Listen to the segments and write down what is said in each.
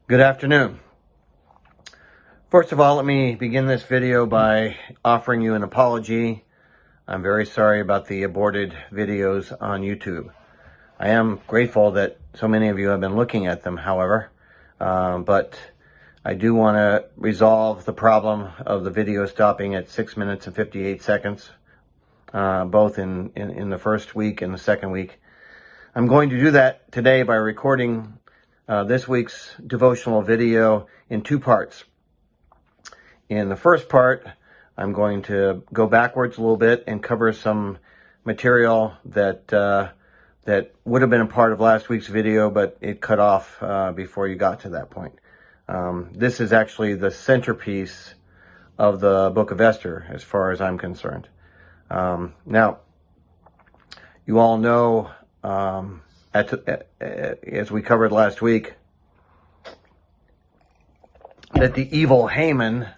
Good afternoon. First of all, let me begin this video by offering you an apology. I'm very sorry about the aborted videos on YouTube. I am grateful that so many of you have been looking at them, however, but I do want to resolve the problem of the video stopping at 6 minutes and 58 seconds, both in the first week and the second week. I'm going to do that today by recording this week's devotional video in two parts. In the first part, I'm going to go backwards a little bit and cover some material that would have been a part of last week's video, but it cut off before you got to that point. This is actually the centerpiece of the book of Esther, as far as I'm concerned. Now, you all know, as we covered last week, that the evil Haman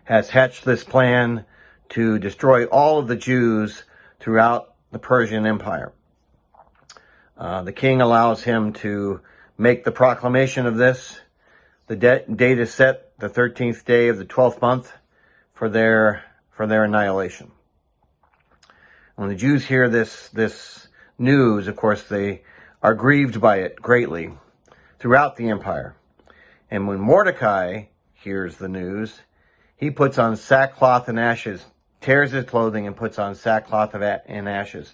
has hatched this plan to destroy all of the Jews throughout the Persian Empire. The king allows him to make the proclamation of this. The date is set, the 13th day of the 12th month, for their annihilation. When the Jews hear this news, of course, they are grieved by it greatly throughout the empire. And when Mordecai hears the news, he puts on sackcloth and ashes, tears his clothing and puts on sackcloth and ashes,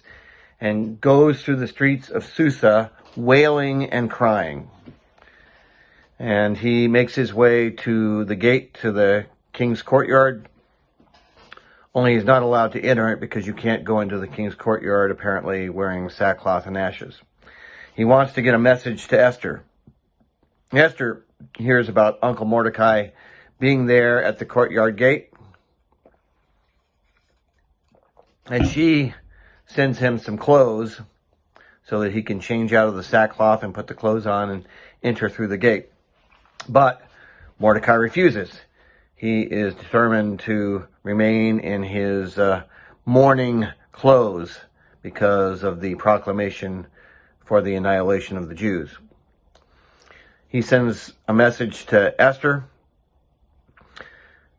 and goes through the streets of Susa wailing and crying. And he makes his way to the gate to the king's courtyard. Only he's not allowed to enter it because you can't go into the king's courtyard apparently wearing sackcloth and ashes. He wants to get a message to Esther. Esther hears about Uncle Mordecai being there at the courtyard gate, and she sends him some clothes so that he can change out of the sackcloth and put the clothes on and enter through the gate. But Mordecai refuses. He is determined to remain in his mourning clothes because of the proclamation for the annihilation of the Jews. He sends a message to Esther,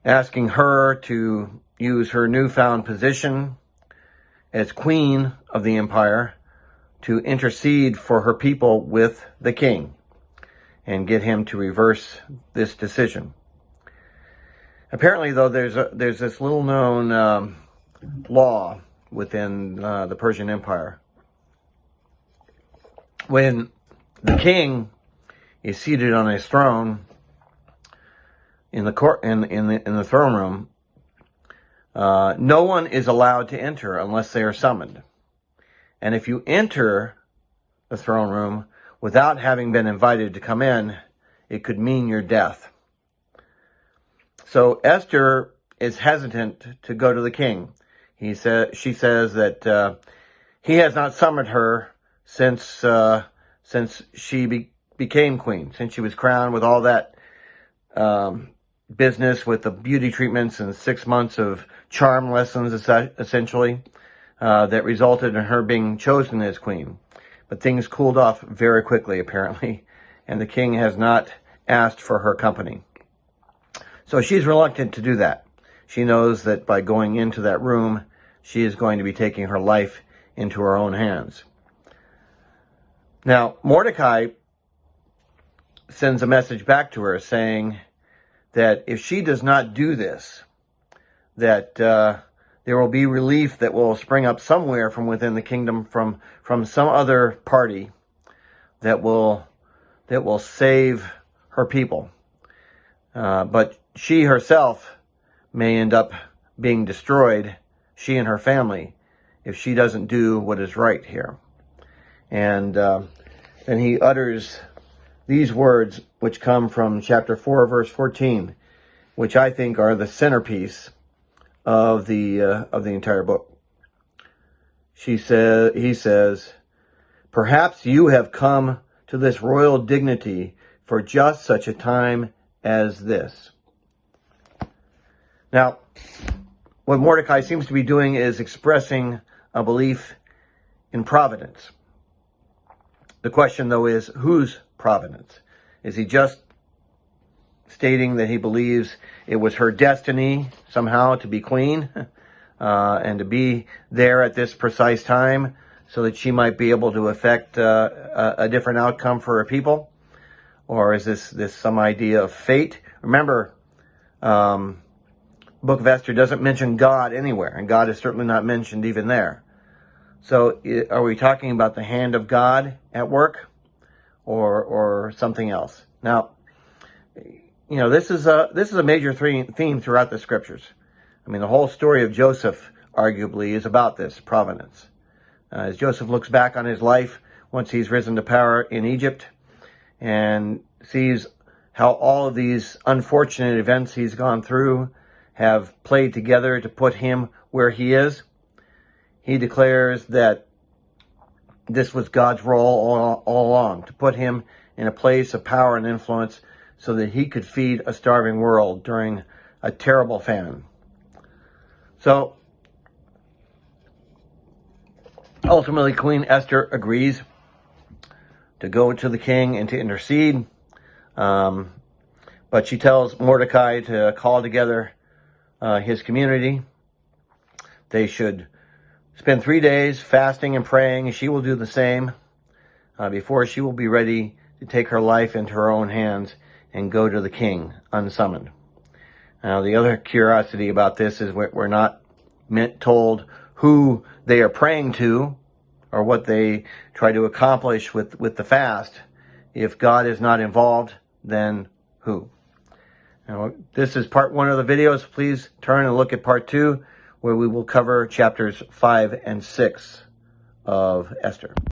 asking her to use her newfound position as queen of the empire to intercede for her people with the king and get him to reverse this decision. Apparently, though, there's this little known law within the Persian Empire. When the king is seated on his throne in the throne room, no one is allowed to enter unless they are summoned. And if you enter the throne room without having been invited to come in, it could mean your death. So Esther is hesitant to go to the king. She says that he has not summoned her since she became queen, since she was crowned, with all that business with the beauty treatments and 6 months of charm lessons, essentially, that resulted in her being chosen as queen. But things cooled off very quickly, apparently, and the king has not asked for her company. So she's reluctant to do that. She knows that by going into that room, she is going to be taking her life into her own hands. Now, Mordecai sends a message back to her saying that if she does not do this, that there will be relief that will spring up somewhere from within the kingdom, from some other party that will save her people. But she herself may end up being destroyed, she and her family, if she doesn't do what is right here. And then he utters these words, which come from chapter 4, verse 14, which I think are the centerpiece of the entire book. He says, "Perhaps you have come to this royal dignity for just such a time as this." Now, what Mordecai seems to be doing is expressing a belief in providence. The question, though, is whose providence? Is he just stating that he believes it was her destiny somehow to be queen and to be there at this precise time so that she might be able to affect a different outcome for her people? Or is this some idea of fate? Remember, Book of Esther doesn't mention God anywhere, and God is certainly not mentioned even there. So are we talking about the hand of God at work or something else? Now, you know, this is a major theme throughout the scriptures. I mean, the whole story of Joseph, arguably, is about this, providence. As Joseph looks back on his life once he's risen to power in Egypt and sees how all of these unfortunate events he's gone through have played together to put him where he is, he declares that this was God's role all along, to put him in a place of power and influence so that he could feed a starving world during a terrible famine. So, ultimately, Queen Esther agrees to go to the king and to intercede. But she tells Mordecai to call together his community. They should spend 3 days fasting and praying. She will do the same before she will be ready to take her life into her own hands and go to the king unsummoned. Now, the other curiosity about this is we're not told who they are praying to or what they try to accomplish with the fast. If God is not involved, then who? Now, this is part 1 of the videos. Please turn and look at part 2, where we will cover chapters 5 and 6 of Esther.